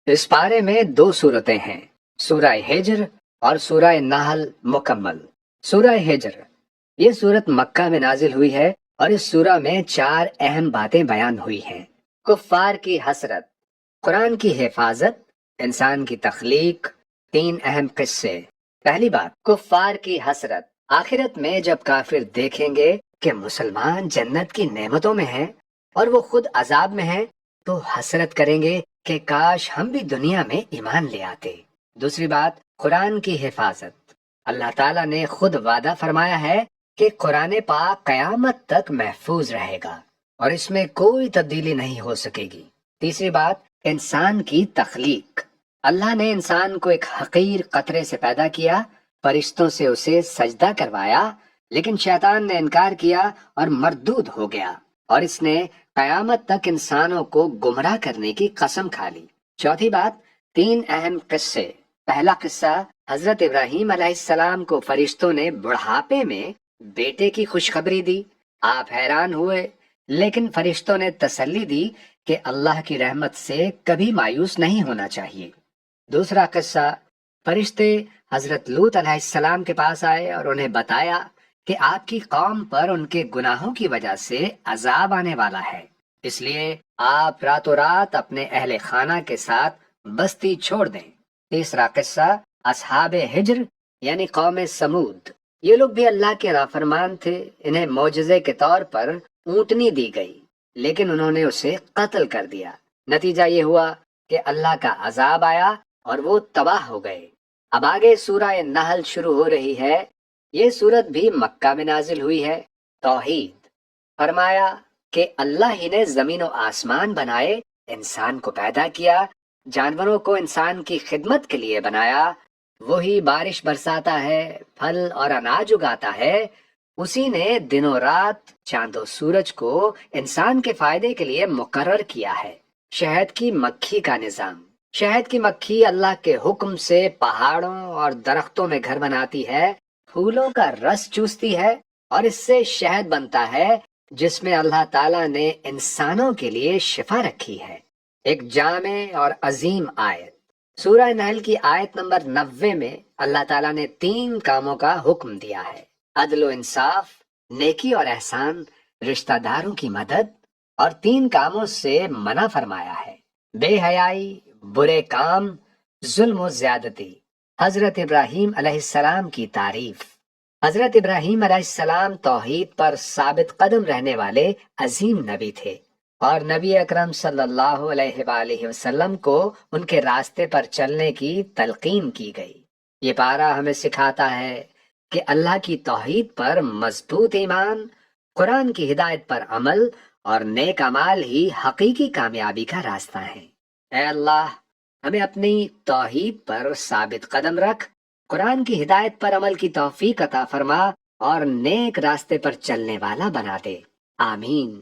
اس پارے میں دو صورتیں ہیں، سورہ ہجر اور سورہ نحل مکمل۔ سورہ ہجر یہ صورت مکہ میں نازل ہوئی ہے اور اس سورہ میں 4 اہم باتیں بیان ہوئی ہیں۔ کفار کی حسرت، قرآن کی حفاظت، انسان کی تخلیق، 3 اہم قصے۔ پہلی بات، کفار کی حسرت۔ آخرت میں جب کافر دیکھیں گے کہ مسلمان جنت کی نعمتوں میں ہیں اور وہ خود عذاب میں ہیں تو حسرت کریں گے کہ کاش ہم بھی دنیا میں ایمان لے آتے۔ دوسری بات، قرآن کی حفاظت۔ اللہ تعالیٰ نے خود وعدہ فرمایا ہے کہ قرآن پاک قیامت تک محفوظ رہے گا اور اس میں کوئی تبدیلی نہیں ہو سکے گی۔ تیسری بات، انسان کی تخلیق۔ اللہ نے انسان کو ایک حقیر قطرے سے پیدا کیا، فرشتوں سے اسے سجدہ کروایا، لیکن شیطان نے انکار کیا اور مردود ہو گیا، اور اس نے قیامت تک انسانوں کو گمراہ کرنے کی قسم کھا لی۔ چوتھی بات، 3 اہم قصے۔ پہلا قصہ، حضرت ابراہیم علیہ السلام کو فرشتوں نے بڑھاپے میں بیٹے کی خوشخبری دی۔ آپ حیران ہوئے، لیکن فرشتوں نے تسلی دی کہ اللہ کی رحمت سے کبھی مایوس نہیں ہونا چاہیے۔ دوسرا قصہ، فرشتے حضرت لوط علیہ السلام کے پاس آئے اور انہیں بتایا کہ آپ کی قوم پر ان کے گناہوں کی وجہ سے عذاب آنے والا ہے، اس لیے آپ راتوں رات اپنے اہل خانہ کے ساتھ بستی چھوڑ دیں۔ تیسرا قصہ، اصحاب ہجر یعنی قوم سمود۔ یہ لوگ بھی اللہ کے نافرمان تھے، انہیں معجزے کے طور پر اونٹنی دی گئی، لیکن انہوں نے اسے قتل کر دیا۔ نتیجہ یہ ہوا کہ اللہ کا عذاب آیا اور وہ تباہ ہو گئے۔ اب آگے سورہ نحل شروع ہو رہی ہے۔ یہ سورت بھی مکہ میں نازل ہوئی ہے۔ توحید۔ فرمایا کہ اللہ ہی نے زمین و آسمان بنائے، انسان کو پیدا کیا، جانوروں کو انسان کی خدمت کے لیے بنایا، وہی بارش برساتا ہے، پھل اور اناج اگاتا ہے، اسی نے دن و رات، چاند و سورج کو انسان کے فائدے کے لیے مقرر کیا ہے۔ شہد کی مکھی کا نظام۔ شہد کی مکھی اللہ کے حکم سے پہاڑوں اور درختوں میں گھر بناتی ہے، پھولوں کا رس چوستی ہے اور اس سے شہد بنتا ہے جس میں اللہ تعالیٰ نے انسانوں کے لیے شفا رکھی ہے۔ ایک جامع اور عظیم آیت۔ سورہ نحل کی آیت نمبر 90 میں اللہ تعالیٰ نے 3 کاموں کا حکم دیا ہے: عدل و انصاف، نیکی اور احسان، رشتہ داروں کی مدد، اور 3 کاموں سے منع فرمایا ہے: بے حیائی، برے کام، ظلم و زیادتی۔ حضرت ابراہیم علیہ السلام کی تعریف۔ حضرت ابراہیم علیہ السلام توحید پر ثابت قدم رہنے والے عظیم نبی تھے، اور نبی اکرم صلی اللہ علیہ وآلہ وسلم کو ان کے راستے پر چلنے کی تلقین کی گئی۔ یہ پارہ ہمیں سکھاتا ہے کہ اللہ کی توحید پر مضبوط ایمان، قرآن کی ہدایت پر عمل اور نیک اعمال ہی حقیقی کامیابی کا راستہ ہے۔ اے اللہ، ہمیں اپنی توحید پر ثابت قدم رکھ، قرآن کی ہدایت پر عمل کی توفیق عطا فرما اور نیک راستے پر چلنے والا بنا دے۔ آمین۔